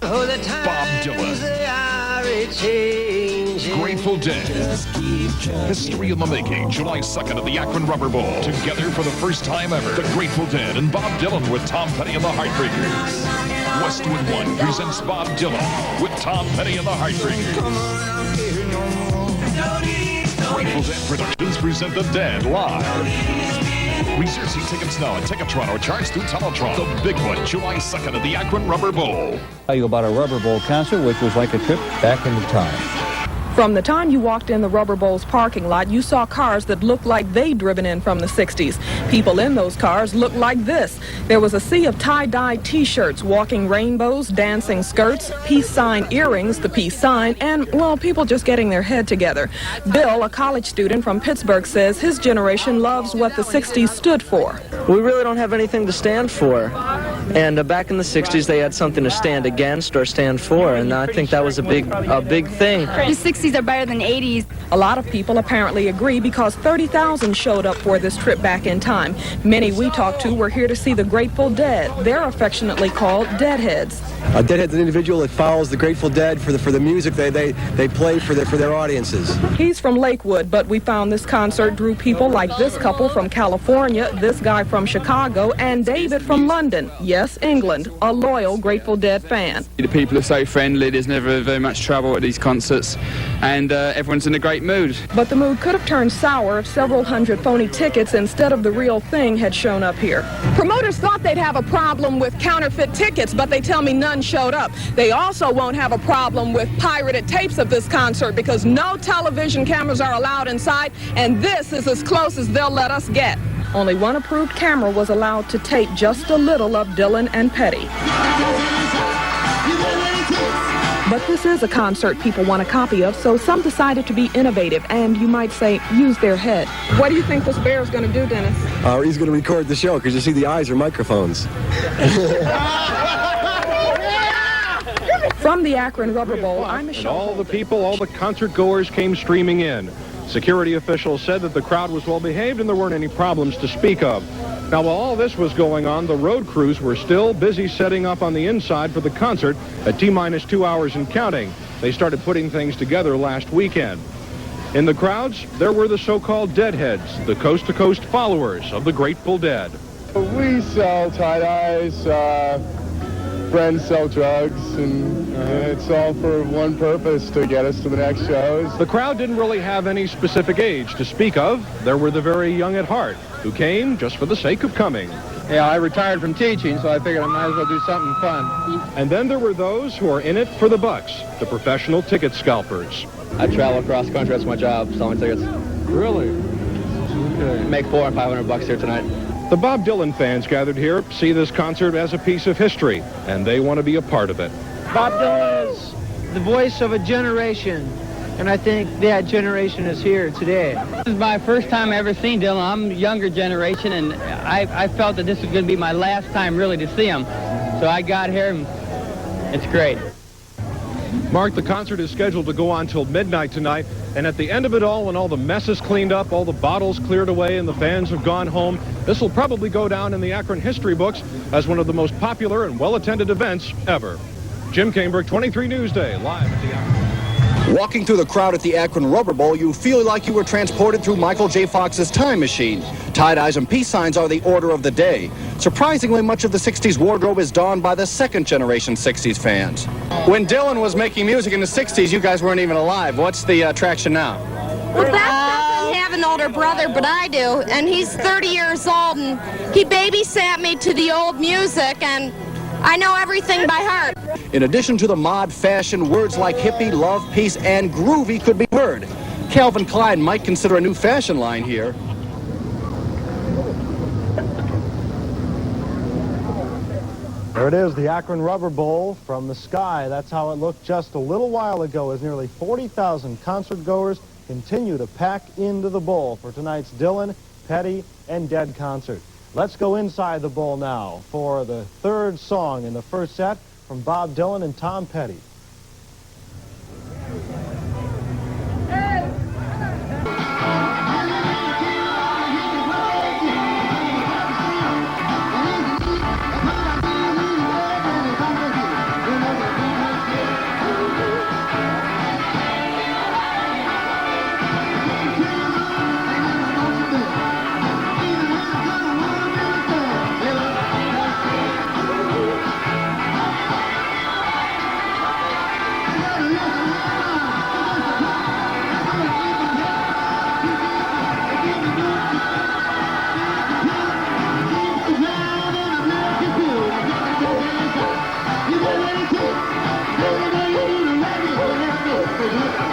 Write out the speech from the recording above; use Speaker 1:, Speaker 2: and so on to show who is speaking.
Speaker 1: Bob Dylan, Grateful Dead, History in the Making, July 2nd at the Akron Rubber Bowl. Together for the first time ever, the Grateful Dead and Bob Dylan with Tom Petty and the Heartbreakers. Westwood One presents Bob Dylan with Tom Petty and the Heartbreakers. Grateful Dead Productions present The Dead live. Reserve seat tickets now at Ticketron or charge through Teletron. The big one, July 2nd at the Akron Rubber Bowl.
Speaker 2: Tell you about a Rubber Bowl concert, which was like a trip back into time.
Speaker 3: From the time you walked in the Rubber Bowl's parking lot, you saw cars that looked like they'd driven in from the 60s. People in those cars looked like this. There was a sea of tie-dyed T-shirts, walking rainbows, dancing skirts, peace sign earrings, the peace sign, and, well, people just getting their head together. Bill, a college student from Pittsburgh, says his generation loves what the 60s stood for.
Speaker 4: We really don't have anything to stand for. And back in the 60s, they had something to stand against or stand for, and I think that was a big thing.
Speaker 5: The 60s are better than 80s.
Speaker 3: A lot of people apparently agree because 30,000 showed up for this trip back in time. Many we talked to were here to see the Grateful Dead. They're affectionately called Deadheads.
Speaker 6: Deadhead's an individual that follows the Grateful Dead for the music they play for their audiences.
Speaker 3: He's from Lakewood, but we found this concert drew people like this couple from California, this guy from Chicago, and David from London. Yes, England, a loyal Grateful Dead fan.
Speaker 7: The people are so friendly, there's never very much trouble at these concerts, and everyone's in a great mood.
Speaker 3: But the mood could have turned sour if several hundred phony tickets instead of the real thing had shown up here. Promoters thought they'd have a problem with counterfeit tickets, but they tell me none showed up. They also won't have a problem with pirated tapes of this concert because no television cameras are allowed inside, and this is as close as they'll let us get. Only one approved camera was allowed to tape just a little of Dylan and Petty. But this is a concert people want a copy of, so some decided to be innovative and, you might say, use their head. What do you think this bear's going to do, Dennis?
Speaker 6: He's going to record the show because you see the eyes are microphones.
Speaker 3: From the Akron Rubber Bowl, I'm Michelle.
Speaker 8: And all the people, all the concert goers came streaming in. Security officials said that the crowd was well behaved and there weren't any problems to speak of. Now, while all this was going on, the road crews were still busy setting up on the inside for the concert at T-minus 2 hours and counting. They started putting things together last weekend. In the crowds, there were the so-called Deadheads, the coast-to-coast followers of the Grateful Dead.
Speaker 9: We sell tie-dyes, friends sell drugs, and it's all for one purpose, to get us to the next shows.
Speaker 8: The crowd didn't really have any specific age to speak of. There were the very young at heart, who came just for the sake of coming.
Speaker 9: Yeah, I retired from teaching, so I figured I might as well do something fun.
Speaker 8: And then there were those who are in it for the bucks, the professional ticket scalpers.
Speaker 4: I travel across the country. That's my job, selling tickets.
Speaker 9: Really?
Speaker 4: Okay. Make $400 and $500 here tonight.
Speaker 8: The Bob Dylan fans gathered here see this concert as a piece of history, and they want to be a part of it.
Speaker 10: Bob Dylan is the voice of a generation, and I think that generation is here today.
Speaker 11: This is my first time I ever seen Dylan. I'm younger generation, and I felt that this was going to be my last time really to see him. So I got here, and it's great.
Speaker 8: Mark, the concert is scheduled to go on till midnight tonight, and at the end of it all, when all the mess is cleaned up, all the bottles cleared away, and the fans have gone home, this will probably go down in the Akron history books as one of the most popular and well-attended events ever. Jim Cainberg, 23 Newsday, live at the Akron.
Speaker 12: Walking through the crowd at the Akron Rubber Bowl, you feel like you were transported through Michael J. Fox's time machine. Tie-dyes and peace signs are the order of the day. Surprisingly, much of the 60s wardrobe is donned by the second-generation 60s fans. When Dylan was making music in the 60s, you guys weren't even alive. What's the attraction now?
Speaker 13: Well, that doesn't have an older brother, but I do, and he's 30 years old, and he babysat me to the old music, and I know everything by heart.
Speaker 12: In addition to the mod fashion, words like hippie, love, peace, and groovy could be heard. Calvin Klein might consider a new fashion line here.
Speaker 14: There it is, the Akron Rubber Bowl from the sky. That's how it looked just a little while ago as nearly 40,000 concert goers continue to pack into the bowl for tonight's Dylan, Petty, and Dead concert. Let's go inside the bowl now for the third song in the first set from Bob Dylan and Tom Petty.
Speaker 15: Let's go.